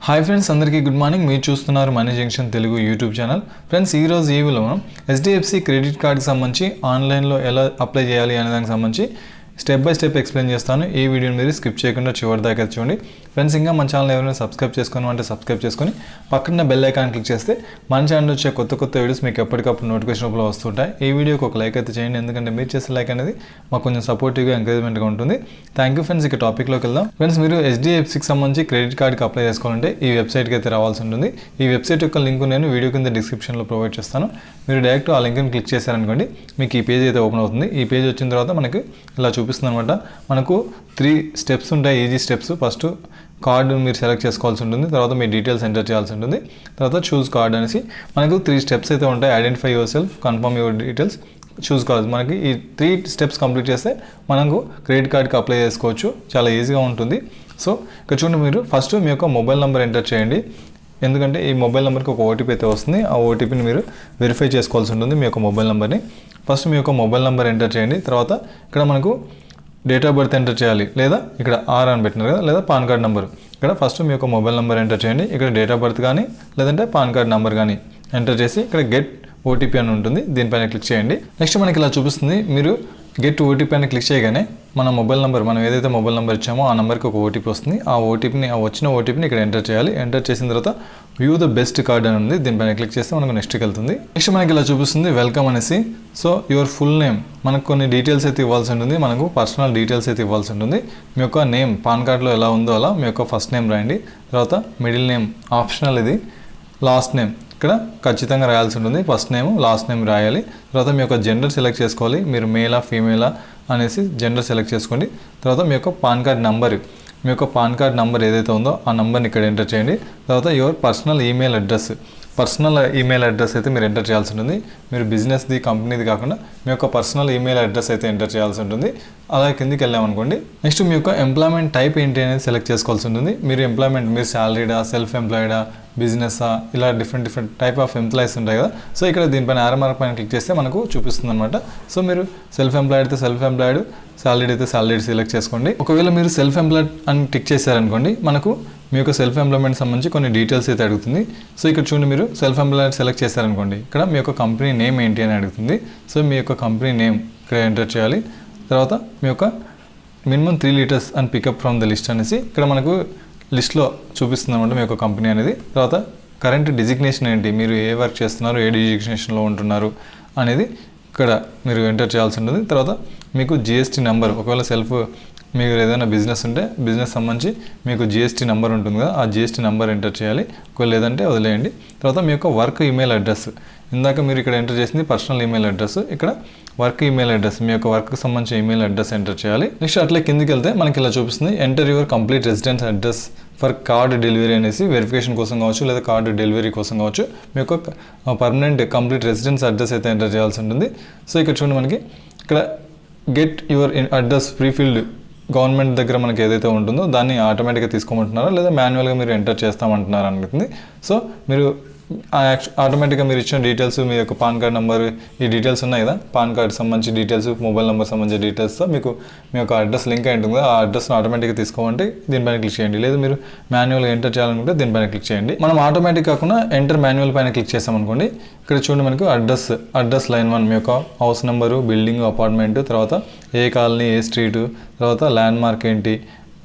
Hi friends, అందరికీ good morning. మీరు చూస్తున్నారు money junction Telugu YouTube channel. Friends, ఈరోజు ఈ వీడియోలో మనం HDFC క్రెడిట్ కార్డ్కి సంబంధించి ఆన్లైన్లో ఎలా అప్లై చేయాలి అనే దానికి సంబంధించి స్టెప్ బై స్టెప్ ఎక్స్ప్లెయిన్ చేస్తాను. ఈ వీడియోని మీరు స్కిప్ చేయకుండా చివరి దాకా చూడండి. ఫ్రెండ్స్, ఇంకా మన ఛానల్ ఎవరైనా సబ్స్క్రైబ్ చేసుకోమంటే సబ్స్క్రైబ్ చేసుకొని పక్కన బెల్ ఐకాన్ క్లిక్ చేస్తే మన ఛానల్ వచ్చే కొత్త వీడియోస్ మీకు ఎప్పటికప్పుడు నోటిఫికేషన్ రూపంలో వస్తుంటాయి. ఈ వీడియోకి ఒక లైక్ అయితే చేయండి, ఎందుకంటే మీరు చేసే లైక్ అనేది మాకు కొంచెం సపోర్టివ్గా ఎంకరేజ్మెంట్గా ఉంటుంది. Thank you friends. ఇక టాపిక్లోకి వెళ్దాం. ఫ్రెండ్స్, మీరు HDFCకి సంబంధించి క్రెడిట్ కార్డ్కి అప్లై చేసుకోవాలంటే ఈ వెబ్సైట్కి అయితే రావాల్సి ఉంటుంది. ఈ వెబ్సైట్ యొక్క లింక్ నేను వీడియో కింద డిస్క్రిప్షన్లో ప్రొవైడ్ చేస్తాను. మీరు డైరెక్ట్ ఆ లింక్ని క్లిక్ చేశారనుకోండి, మీకు ఈ పేజ్ అయితే ఓపెన్ అవుతుంది. ఈ పేజ్ వచ్చిన తర్వాత మనకి ఇలా చూపిస్తుంది అనమాట. మనకు 3 స్టెప్స్ ఉంటాయి, ఈజీ స్టెప్స్. ఫస్ట్ కార్డు మీరు సెలెక్ట్ చేసుకోవాల్సి ఉంటుంది, తర్వాత మీ డీటెయిల్స్ ఎంటర్ చేయాల్సి ఉంటుంది, తర్వాత చూస్ కార్డ్ అనేసి మనకు 3 స్టెప్స్ అయితే ఉంటాయి. Identify your self, confirm your details, choose card. మనకి ఈ 3 స్టెప్స్ కంప్లీట్ చేస్తే మనకు క్రెడిట్ కార్డ్కి అప్లై చేసుకోవచ్చు. చాలా ఈజీగా ఉంటుంది. సో ఇక్కడ చూడండి, మీరు ఫస్ట్ మీ యొక్క మొబైల్ నెంబర్ ఎంటర్ చేయండి. ఎందుకంటే ఈ మొబైల్ నెంబర్కి ఒక ఓటీపీ అయితే వస్తుంది. ఆ ఓటీపీని మీరు వెరిఫై చేసుకోవాల్సి ఉంటుంది. మీ యొక్క మొబైల్ నెంబర్ని ఫస్ట్ మీ యొక్క మొబైల్ నెంబర్ ఎంటర్ చేయండి. తర్వాత ఇక్కడ మనకు డేట్ ఆఫ్ బర్త్ ఎంటర్ చేయాలి, లేదా ఇక్కడ ఆర్ అని పెట్టినారు కదా, లేదా పాన్ కార్డ్ నెంబర్. ఇక్కడ ఫస్ట్ మీ యొక్క మొబైల్ నెంబర్ ఎంటర్ చేయండి. ఇక్కడ డేట్ ఆఫ్ బర్త్ కానీ లేదంటే పాన్ కార్డ్ నెంబర్ కానీ ఎంటర్ చేసి ఇక్కడ గెట్ ఓటీపీ అని ఉంటుంది, దీనిపైన క్లిక్ చేయండి. నెక్స్ట్ మనకి ఇలా చూపిస్తుంది. మీరు గెట్ ఓటీపీ అని క్లిక్ చేయగానే మన మొబైల్ నెంబర్, మనం ఏదైతే మొబైల్ నెంబర్ ఇచ్చామో ఆ నెంబర్కి ఒక ఓటీపీ వస్తుంది. ఆ వచ్చిన ఓటీపీని ఇక్కడ ఎంటర్ చేయాలి. ఎంటర్ చేసిన తర్వాత వ్యూ ద బెస్ట్ కార్డ్ అని ఉంది, దీనిపైన క్లిక్ చేస్తే మనకు నెక్స్ట్కి వెళ్తుంది. నెక్స్ట్ మనకి ఇలా చూపిస్తుంది వెల్కమ్ అనేసి. సో యువర్ ఫుల్ నేమ్, మనకు కొన్ని డీటెయిల్స్ అయితే ఇవ్వాల్సి ఉంటుంది. మనకు పర్సనల్ డీటెయిల్స్ అయితే ఇవ్వాల్సి ఉంటుంది. మీ యొక్క నేమ్ పాన్ కార్డ్లో ఎలా ఉందో అలా మీ యొక్క ఫస్ట్ నేమ్ రాయండి. తర్వాత మిడిల్ నేమ్ ఆప్షనల్, ఇది లాస్ట్ నేమ్ ఇక్కడ ఖచ్చితంగా రాయాల్సి ఉంటుంది. ఫస్ట్ నేమ్ లాస్ట్ నేమ్ రాయాలి. తర్వాత మీ యొక్క జెండర్ సెలెక్ట్ చేసుకోవాలి. మీరు మేలా ఫీమేలా అనేసి జెండర్ సెలెక్ట్ చేసుకోండి. తర్వాత మీ యొక్క పాన్ కార్డ్ నంబర్, మీ యొక్క పాన్ కార్డ్ నెంబర్ ఏదైతే ఉందో ఆ నెంబర్ని ఇక్కడ ఎంటర్ చేయండి. తర్వాత your personal email address, personal email address అయితే మీరు ఎంటర్ చేయాల్సి ఉంటుంది. మీరు బిజినెస్ది కంపెనీది కాకుండా మీ యొక్క పర్సనల్ ఈమెయిల్ అడ్రస్ అయితే ఎంటర్ చేయాల్సి ఉంటుంది. అలా కిందికి వెళ్ళామనుకోండి. నెక్స్ట్ మీ యొక్క ఎంప్లాయ్మెంట్ టైప్ ఏంటి అనేది సెలెక్ట్ చేసుకోవాల్సి ఉంటుంది. మీరు ఎంప్లాయ్మెంట్, మీరు శాలరీడా, సెల్ఫ్ ఎంప్లాయిడా, బిజినెస్సా, ఇలా డిఫరెంట్ టైప్ ఆఫ్ ఎంప్లాయీస్ ఉంటాయి కదా. సో ఇక్కడ దీనిపైన ఆరో మార్క్ పైన క్లిక్ చేస్తే మనకు చూపిస్తుంది అనమాట. సో మీరు సెల్ఫ్ ఎంప్లాయిడ్ అయితే సెల్ఫ్ ఎంప్లాయిడ్, సాలరీడ్ అయితే సాలరీడ్ సెలెక్ట్ చేసుకోండి. ఒకవేళ మీరు సెల్ఫ్ ఎంప్లాయిడ్ అని టిక్ చేశారనుకోండి, మనకు మీ యొక్క సెల్ఫ్ ఎంప్లాయ్మెంట్ సంబంధించి కొన్ని డీటెయిల్స్ అయితే అడుగుతుంది. సో ఇక్కడ చూడండి, మీరు సెల్ఫ్ ఎంప్లాయిడ్ సెలెక్ట్ చేశారనుకోండి, ఇక్కడ మీ యొక్క కంపెనీ నేమ్ ఏంటి అని అడుగుతుంది. సో మీ యొక్క కంపెనీ నేమ్ ఇక్కడ ఎంటర్ చేయాలి. తర్వాత మీ యొక్క minimum 3 litres and pickup from the list అనేసి ఇక్కడ మనకు లిస్ట్లో చూపిస్తుంది అనమాట మీ యొక్క కంపెనీ అనేది. తర్వాత కరెంట్ డిజిగ్నేషన్ ఏంటి, మీరు ఏ వర్క్ చేస్తున్నారు, ఏ డిజిగ్నేషన్లో ఉంటున్నారు అనేది ఇక్కడ మీరు ఎంటర్ చేయాల్సి ఉంటుంది. తర్వాత మీకు GST నెంబర్, ఒకవేళ మీకు ఏదైనా బిజినెస్ ఉంటే బిజినెస్ సంబంధించి మీకు GST నెంబర్ ఉంటుంది కదా, ఆ GST నెంబర్ ఎంటర్ చేయాలి. ఒకవేళ లేదంటే వదిలేయండి. తర్వాత మీ యొక్క వర్క్ ఈమెయిల్ అడ్రస్, ఇందాక మీరు ఇక్కడ ఎంటర్ చేసింది పర్సనల్ ఈమెయిల్ అడ్రస్, ఇక్కడ వర్క్ ఈమెయిల్ అడ్రస్, మీ యొక్క వర్క్కి సంబంధించిన ఈమెయిల్ అడ్రస్ ఎంటర్ చేయాలి. నెక్స్ట్ అట్లే కిందికి వెళ్తే మనకి ఇలా చూపిస్తుంది enter your complete residence address for card delivery అనేసి, వెరిఫికేషన్ కోసం కావచ్చు లేదా కార్డు డెలివరీ కోసం కావచ్చు మీ యొక్క పర్మనెంట్ కంప్లీట్ రెసిడెన్స్ అడ్రస్ అయితే ఎంటర్ చేయాల్సి ఉంటుంది. సో ఇక్కడ చూడండి, మనకి ఇక్కడ get your address prefilled, government దగ్గర మనకి ఏదైతే ఉంటుందో దాన్ని ఆటోమేటిక్గా తీసుకోమంటున్నారా లేదా మాన్యువల్గా మీరు ఎంటర్ చేస్తామంటున్నారా అనుకుంటుంది. సో మీరు ఆటోమేటిక్గా మీరు ఇచ్చిన డీటెయిల్స్, మీ యొక్క పాన్ కార్డ్ నెంబర్, ఈ డీటెయిల్స్ ఉన్నాయి కదా, పాన్ కార్డ్ సంబంధించి డీటెయిల్స్, మొబైల్ నెంబర్ సంబంధించిన డీటెయిల్స్తో మీకు మీ యొక్క అడ్రస్ లింక్ అయి ఉంటుంది కదా, ఆ అడ్రస్ని ఆటోమేటిక్గా తీసుకోమంటే దీనిపైన క్లిక్ చేయండి. లేదా మీరు మాన్యువల్గా ఎంటర్ చేయాలనుకుంటే దీనిపైన క్లిక్ చేయండి. మనం ఆటోమేటిక్ కాకుండా ఎంటర్ మాన్యువల్ పైన క్లిక్ చేసామనుకోండి, ఇక్కడ చూడండి మనకు అడ్రస్ లైన్ 1 మీ యొక్క హౌస్ నెంబరు, బిల్డింగ్, అపార్ట్మెంట్, తర్వాత ఏ కాలనీ, ఏ స్ట్రీటు, తర్వాత ల్యాండ్ మార్క్ ఏంటి,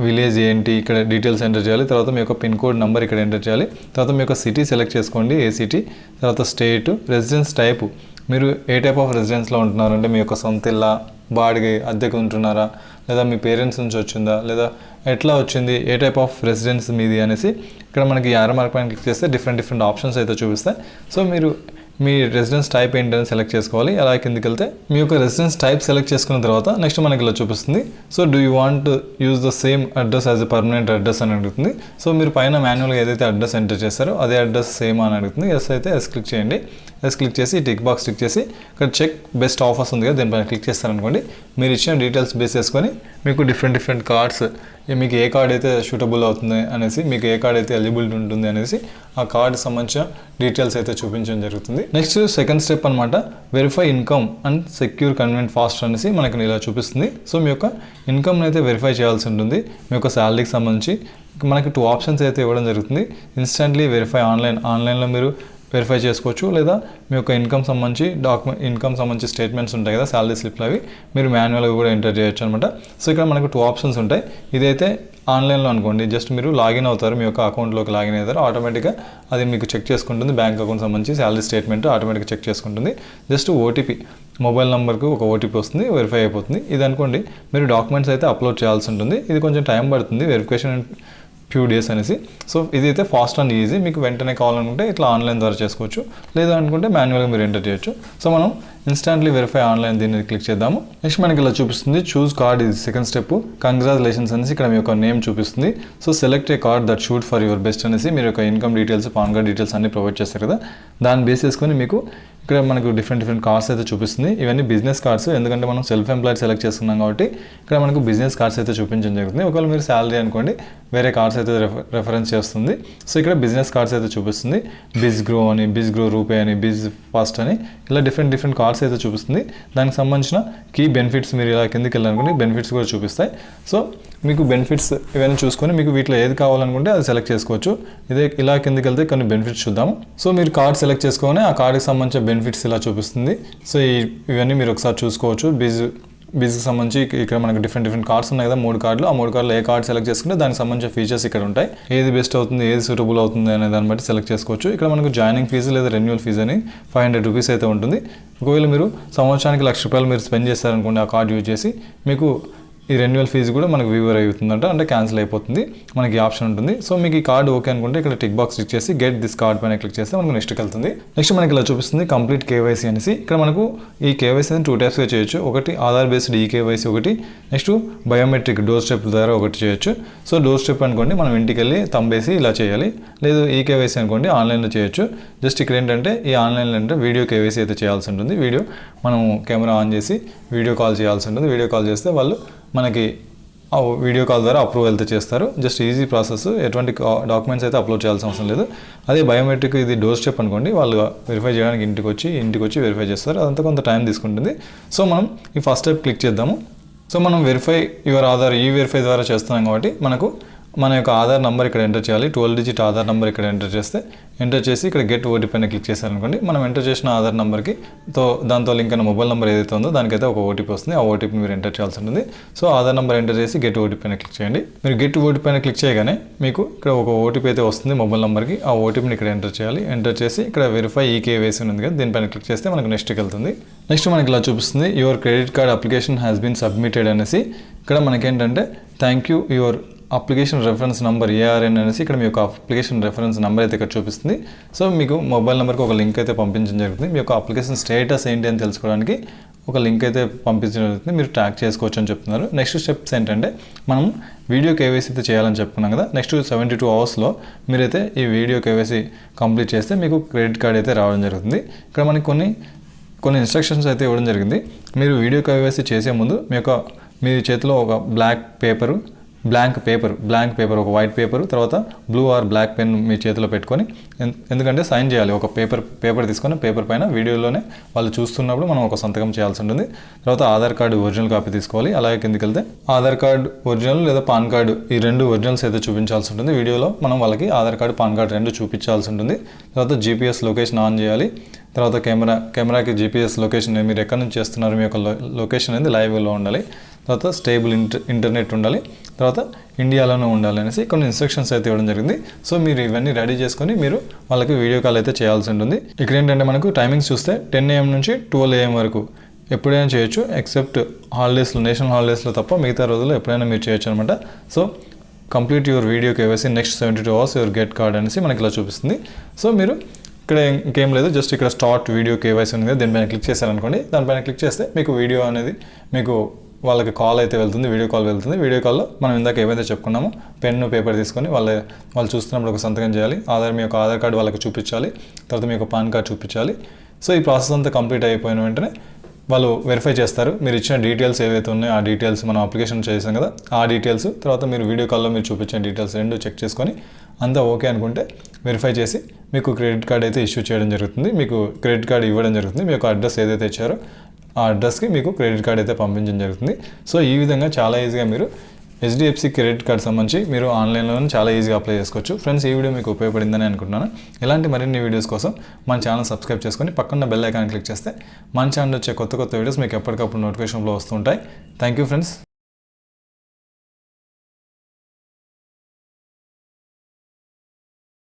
విలేజ్ ఏంటి, ఇక్కడ డీటెయిల్స్ ఎంటర్ చేయాలి. తర్వాత మీ యొక్క పిన్ కోడ్ నెంబర్ ఇక్కడ ఎంటర్ చేయాలి. తర్వాత మీ యొక్క సిటీ సెలెక్ట్ చేసుకోండి, ఏ సిటీ. తర్వాత స్టేట్, రెసిడెన్స్ టైపు, మీరు ఏ టైప్ ఆఫ్ రెసిడెన్స్లో ఉంటున్నారు, అంటే మీ యొక్క సొంత ఇల్లా, బాడిగ అద్దెకు ఉంటున్నారా, లేదా మీ పేరెంట్స్ నుంచి వచ్చిందా, లేదా ఎట్లా వచ్చింది, ఏ టైప్ ఆఫ్ రెసిడెన్స్ మీది అనేసి ఇక్కడ మనకి ఆరో మార్క్ పైన క్లిక్ చేస్తే డిఫరెంట్ ఆప్షన్స్ అయితే చూపిస్తాయి. సో మీరు మీ రెసిడెన్స్ టైప్ ఏంటని సెలెక్ట్ చేసుకోవాలి. అలా కిందికి వెళ్తే మీ యొక్క రెసిడెన్స్ టైప్ సెలెక్ట్ చేసుకున్న తర్వాత నెక్స్ట్ మనకి ఇలా చూపిస్తుంది. So do you want use the same address as a permanent address అని అడుగుతుంది. సో మీరు పైన మాన్యువల్గా ఏదైతే అడ్రస్ ఎంటర్ చేస్తారో అదే అడ్రస్ సేమ్ అని అడుగుతుంది. ఎస్ అయితే ఎస్ క్లిక్ చేయండి. ఎస్ క్లిక్ చేసి టిక్ బాక్స్ క్లిక్ చేసి ఇక్కడ చెక్ బెస్ట్ ఆఫర్స్ ఉంది కదా, దీనిపైన క్లిక్ చేస్తారనుకోండి, మీరు ఇచ్చిన డీటెయిల్స్ బేస్ చేసుకొని మీకు డిఫరెంట్ కార్డ్స్ మీకు ఏ కార్డ్ అయితే సూటబుల్ అవుతుంది అనేసి, మీకు ఏ కార్డ్ అయితే ఎలిజిబిలిటీ ఉంటుంది అనేసి ఆ కార్డ్ సంబంధించిన డీటెయిల్స్ అయితే చూపించడం జరుగుతుంది. నెక్స్ట్ సెకండ్ స్టెప్ అనమాట, verify income and secure convenient fast అనేసి మనకి ఇలా చూపిస్తుంది. సో మీ యొక్క ఇన్కమ్ని అయితే వెరిఫై చేయాల్సి ఉంటుంది. మీ యొక్క శాలరీకి సంబంధించి మనకి 2 ఆప్షన్స్ అయితే ఇవ్వడం జరుగుతుంది. ఇన్స్టెంట్లీ వెరిఫై ఆన్లైన్లో మీరు వెరిఫై చేసుకోవచ్చు, లేదా మీ యొక్క ఇన్కమ్ సంబంధించి స్టేట్మెంట్స్ ఉంటాయి కదా, శాలరీ స్లిప్లు, అవి మీరు మాన్యువల్గా కూడా ఎంటర్ చేయొచ్చు అనమాట. సో ఇక్కడ మనకు 2 ఆప్షన్స్ ఉంటాయి. ఇదైతే ఆన్లైన్లో అనుకోండి, జస్ట్ మీరు లాగిన్ అవుతారు, మీ యొక్క అకౌంట్లోకి లాగిన్ అవుతారు, ఆటోమేటిక్గా అది మీకు చెక్ చేసుకుంటుంది. బ్యాంక్ అకౌంట్ సంబంధించి శాలరీ స్టేట్మెంట్ ఆటోమేటిక్గా చెక్ చేసుకుంటుంది. జస్ట్ ఓటీపీ, మొబైల్ నెంబర్కు ఒక ఓటీపీ వస్తుంది, వెరిఫై అయిపోతుంది. ఇది అనుకోండి మీరు డాక్యుమెంట్స్ అయితే అప్లోడ్ చేయాల్సి ఉంటుంది. ఇది కొంచెం టైం పడుతుంది, వెరిఫికేషన్ ఫ్యూ డేస్ అనేసి. సో ఇదైతే ఫాస్ట్ అండ్ ఈజీ, మీకు వెంటనే కావాలనుకుంటే ఇట్లా ఆన్లైన్ ద్వారా చేసుకోవచ్చు, లేదా అనుకుంటే మాన్యువల్గా మీరు ఎంటర్ చేయొచ్చు. సో మనం ఇన్స్టాంట్లీ వెరిఫై ఆన్లైన్ దీన్ని క్లిక్ చేద్దాము. నెక్స్ట్ మనకి ఇలా చూపిస్తుంది, చూస్ కార్డ్ ఇది సెకండ్ స్టెప్. కంగ్రాచులేషన్స్ అనేసి ఇక్కడ మీ యొక్క నేమ్ చూపిస్తుంది. So select A card that shoot for your best అనేసి మీరు యొక్క income details, pan card details అన్ని ప్రొవైడ్ చేస్తారు కదా, దాన్ని బేస్ చేసుకొని మీకు ఇక్కడ మనకు డిఫరెంట్ కార్డ్స్ అయితే చూపిస్తుంది. ఇవన్నీ బిజినెస్ కార్డ్స్, ఎందుకంటే మనం సెల్ఫ్ ఎంప్లాయిడ్ సెలెక్ట్ చేసుకున్నాం కాబట్టి ఇక్కడ మనకు బిజినెస్ కార్డ్స్ అయితే చూపించడం జరుగుతుంది. ఒకవేళ మీరు శాలరీ అనుకోండి, వేరే కార్డ్స్ అయితే రెఫరెన్స్ చేస్తుంది. సో ఇక్కడ బిజినెస్ కార్డ్స్ అయితే చూపిస్తుంది. బిజ్ గ్రో అని, బిజ్ గ్రో రూపే అని, బిజ్ ఫాస్ట్ అని, ఇలా డిఫరెంట్ కార్డ్స్ అయితే చూపిస్తుంది. దానికి సంబంధించిన కీ బెనిఫిట్స్ మీరు ఇలా కిందకి వెళ్ళాలనుకోండి, బెనిఫిట్స్ కూడా చూపిస్తాయి. సో మీకు బెనిఫిట్స్ ఇవన్నీ చూసుకొని మీకు వీటిలో ఏది కావాలనుకుంటే అది సెలెక్ట్ చేసుకోవచ్చు. ఇలా కిందకి వెళ్తే కొన్ని బెనిఫిట్స్ చూద్దాము. సో మీరు కార్డ్ సెలెక్ట్ చేసుకొని ఆ కార్డుకి సంబంధించిన బెనిఫిట్స్ ఇలా చూపిస్తుంది. సో ఇవన్నీ మీరు ఒకసారి చూసుకోవచ్చు. బిజ్కి సంబంధించి ఇక్కడ మనకు డిఫరెంట్ కార్డ్స్ ఉన్నాయి కదా, 3 కార్డులు. ఆ 3 కార్డులు ఏ కార్డ్ సెలెక్ట్ చేసుకుంటే దానికి సంబంధించిన ఫీచర్స్ ఇక్కడ ఉంటాయి. ఏది బెస్ట్ అవుతుంది, ఏది సూటబుల్ అవుతుంది అనే దాన్ని బట్టి సెలెక్ట్ చేసుకోవచ్చు. ఇక్కడ మనకు జాయినింగ్ ఫీజు లేదా రెన్యువల్ ఫీజు అని 500 రూపీస్ అయితే ఉంటుంది. ఒకవేళ మీరు సంవత్సరానికి 1,00,000 రూపాయలు మీరు స్పెండ్ చేస్తారనుకోండి ఆ కార్డు యూజ్ చేసి, మీకు ఈ రెన్యువల్ ఫీజు కూడా మనకు వీవర్ అవుతుందంట, అంటే క్యాన్సిల్ అయిపోతుంది, మనకి ఆప్షన్ ఉంటుంది. సో మీకు ఈ కార్డు ఓకే అనుకుంటే ఇక్కడ టిక్ బాక్స్ క్లిక్ చేసి గెట్ దిస్ కార్డ్ పైన క్లిక్ చేస్తే మనకు నెక్స్ట్కి వెళ్తుంది. నెక్స్ట్ మనకి ఇలా చూపిస్తుంది కంప్లీట్ కేవైసీ అనేసి. ఇక్కడ మనకు ఈ కేవైసీ అనేది 2 టైప్స్గా చేయొచ్చు. ఒకటి ఆధార్ బేస్డ్ ఈ కేవైసీ ఒకటి, నెక్స్ట్ బయోమెట్రిక్ డోర్ స్టెప్ ద్వారా ఒకటి చేయొచ్చు. సో డోర్ స్టెప్ అనుకోండి మనం ఇంటికి వెళ్ళి తంబేసి ఇలా చేయాలి, లేదు ఈ కేవైసీ అనుకోండి ఆన్లైన్లో చేయొచ్చు. జస్ట్ ఇక్కడ ఏంటంటే ఈ ఆన్లైన్లో అంటే వీడియో కేవైసీ అయితే చేయాల్సి ఉంటుంది. మనం కెమెరా ఆన్ చేసి వీడియో కాల్ చేయాల్సి ఉంటుంది. వీడియో కాల్ చేస్తే వాళ్ళు మనకి ఆ వీడియో కాల్ ద్వారా అప్రూవల్ అయితే చేస్తారు. జస్ట్ ఈజీ ప్రాసెస్, ఎటువంటి డాక్యుమెంట్స్ అయితే అప్లోడ్ చేయాల్సిన అవసరం లేదు. అదే బయోమెట్రిక్ ఇది డోర్ స్టెప్ అనుకోండి, వాళ్ళు వెరిఫై చేయడానికి ఇంటికి వచ్చి వెరిఫై చేస్తారు. అదంతా కొంత టైం తీసుకుంటుంది. సో మనం ఈ ఫస్ట్ స్టెప్ క్లిక్ చేద్దాము. సో మనం వెరిఫై యువర్ ఆధార్ ఈ వెరిఫై ద్వారా చేస్తున్నాం కాబట్టి మనకు మన యొక్క ఆధార్ నెంబర్ ఇక్కడ ఎంటర్ చేయాలి. 12 డిజిట్ ఆధార్ నెంబర్ ఇక్కడ ఎంటర్ చేసి ఇక్కడ గెట్ ఓటీపీ పైన క్లిక్ చేశారనుకోండి, మనం ఎంటర్ చేసిన ఆధార్ నెంబర్కి దాంతో లింక్ అయిన మొబైల్ నెంబర్ ఏదైతే ఉందో దానికైతే ఒక ఓటీపీ వస్తుంది. ఆ ఓటీపీని మీరు ఎంటర్ చేయాల్సి ఉంటుంది. సో ఆధార్ నెంబర్ ఎంటర్ చేసి గెట్ ఓటీపీ పైన క్లిక్ చేయండి. మీరు గెట్ ఓటీపీ పైన క్లిక్ చేయగానే మీకు ఇక్కడ ఒక ఓటీపీ అయితే వస్తుంది మొబైల్ నెంబర్కి. ఆ ఓటీపీని ఇక్కడ ఎంటర్ చేయాలి. ఎంటర్ చేసి ఇక్కడ వెరిఫై ఈ కేవైసీ ఉంది కదా, దీనిపైన క్లిక్ చేస్తే మనకు నెక్స్ట్కి వెళ్తుంది. నెక్స్ట్ మనకి ఇలా చూపిస్తుంది your credit card application has been submitted అనేసి. ఇక్కడ మనకేంటంటే thank you your application reference number ARN అనేసి ఇక్కడ మీ యొక్క అప్లికేషన్ రెఫరెన్స్ నెంబర్ అయితే ఇక్కడ చూపిస్తుంది. సో మీకు మొబైల్ నెంబర్కి ఒక లింక్ అయితే పంపించడం జరుగుతుంది. మీ యొక్క అప్లికేషన్ స్టేటస్ ఏంటి అని తెలుసుకోవడానికి ఒక లింక్ అయితే పంపించడం జరుగుతుంది. మీరు ట్రాక్ చేసుకోవచ్చు అని చెప్తున్నారు. నెక్స్ట్ స్టెప్స్ ఏంటంటే మనం వీడియో కేవైసీ అయితే చేయాలని చెప్పుకున్నాం కదా, నెక్స్ట్ 72 అవర్స్లో మీరైతే ఈ వీడియో కేవైసీ కంప్లీట్ చేస్తే మీకు క్రెడిట్ కార్డ్ అయితే రావడం జరుగుతుంది. ఇక్కడ మనకి కొన్ని ఇన్స్ట్రక్షన్స్ అయితే ఇవ్వడం జరిగింది. మీరు వీడియో కేవైసీ చేసే ముందు మీ చేతిలో ఒక బ్లాంక్ పేపర్ ఒక వైట్ పేపర్, తర్వాత బ్లూ ఆర్ బ్లాక్ పెన్ మీ చేతిలో పెట్టుకొని, ఎందుకంటే సైన్ చేయాలి. ఒక పేపర్ తీసుకొని పేపర్ పైన వీడియోలోనే వాళ్ళు చూస్తున్నప్పుడు మనం ఒక సంతకం చేయాల్సి ఉంటుంది. తర్వాత ఆధార్ కార్డు ఒరిజినల్ కాపీ తీసుకోవాలి. అలాగే కిందకి వెళ్తే ఆధార్ కార్డు ఒరిజినల్ లేదా పాన్ కార్డు ఈ 2 ఒరిజినల్స్ అయితే చూపించాల్సి ఉంటుంది. వీడియోలో మనం వాళ్ళకి ఆధార్ కార్డు పాన్ కార్డు 2 చూపించాల్సి ఉంటుంది. తర్వాత జీపీఎస్ లొకేషన్ ఆన్ చేయాలి. తర్వాత కెమెరాకి జీపీఎస్ లొకేషన్ మీరు ఎక్కడి నుంచి చేస్తున్నారు మీ యొక్క లొకేషన్ అనేది లైవ్లో ఉండాలి. తర్వాత స్టేబుల్ ఇంటర్నెట్ ఉండాలి. తర్వాత ఇండియాలోనే ఉండాలి అనేసి కొన్ని ఇన్స్ట్రక్షన్స్ అయితే ఇవ్వడం జరిగింది. సో మీరు ఇవన్నీ రెడీ చేసుకొని మీరు వాళ్ళకి వీడియో కాల్ అయితే చేయాల్సి ఉంటుంది. ఇక్కడ ఏంటంటే మనకు టైమింగ్స్ చూస్తే 10 AM నుంచి 12 AM వరకు ఎప్పుడైనా చేయొచ్చు, ఎక్సెప్ట్ నేషనల్ హాలిడేస్లో తప్ప మిగతా రోజుల్లో ఎప్పుడైనా మీరు చేయొచ్చు అనమాట. So complete your video KYC next 72 hours your get card అనేసి మనకి ఇలా చూపిస్తుంది. సో మీరు ఇక్కడ ఇంకేం లేదు, జస్ట్ ఇక్కడ స్టార్ట్ వీడియో కేవైసీ ఉంది కదా, దీనిపైన క్లిక్ చేశారనుకోండి. దానిపైన క్లిక్ చేస్తే మీకు వీడియో అనేది మీకు వాళ్ళకి కాల్ అయితే వెళ్తుంది, వీడియో కాల్ వెళ్తుంది. వీడియో కాల్లో మనం ఇందాక ఏవైతే చెప్పుకున్నామో పెన్ను పేపర్ తీసుకొని వాళ్ళు చూస్తున్నప్పుడు ఒక సంతకం చేయాలి. మీ యొక్క ఆధార్ కార్డు వాళ్ళకి చూపించాలి. తర్వాత మీ యొక్క పాన్ కార్డ్ చూపించాలి. సో ఈ ప్రాసెస్ అంతా కంప్లీట్ అయిపోయిన వెంటనే వాళ్ళు వెరిఫై చేస్తారు. మీరు ఇచ్చిన డీటెయిల్స్ ఏవైతే ఉన్నాయో ఆ డీటెయిల్స్ మనం అప్లికేషన్ చేసాం కదా, ఆ డీటెయిల్స్ తర్వాత మీరు వీడియో కాల్లో మీరు చూపించిన డీటెయిల్స్ రెండు చెక్ చేసుకొని అంతా ఓకే అనుకుంటే వెరిఫై చేసి మీకు క్రెడిట్ కార్డ్ అయితే ఇష్యూ చేయడం జరుగుతుంది. మీకు క్రెడిట్ కార్డ్ ఇవ్వడం జరుగుతుంది. మీకు అడ్రస్ ఏదైతే ఇచ్చారో ఆ అడ్రస్కి మీకు క్రెడిట్ కార్డ్ అయితే పంపించడం జరుగుతుంది. సో ఈ విధంగా చాలా ఈజీగా మీరు HDFC క్రెడిట్ కార్డ్ సంబంధించి మీరు ఆన్లైన్లో చాలా ఈజీగా అప్లై చేసుకోవచ్చు. ఫ్రెండ్స్, ఈ వీడియో మీకు ఉపయోగపడిందని అనుకుంటున్నాను. ఇలాంటి మరిన్ని వీడియోస్ కోసం మన ఛానల్ సబ్స్క్రైబ్ చేసుకొని పక్కన బెల్ ఐకాన్ క్లిక్ చేస్తే మన ఛానల్ వచ్చే కొత్త వీడియోస్ మీకు ఎప్పటికప్పుడు నోటిఫికేషన్లో వస్తుంటాయి. Thank you friends.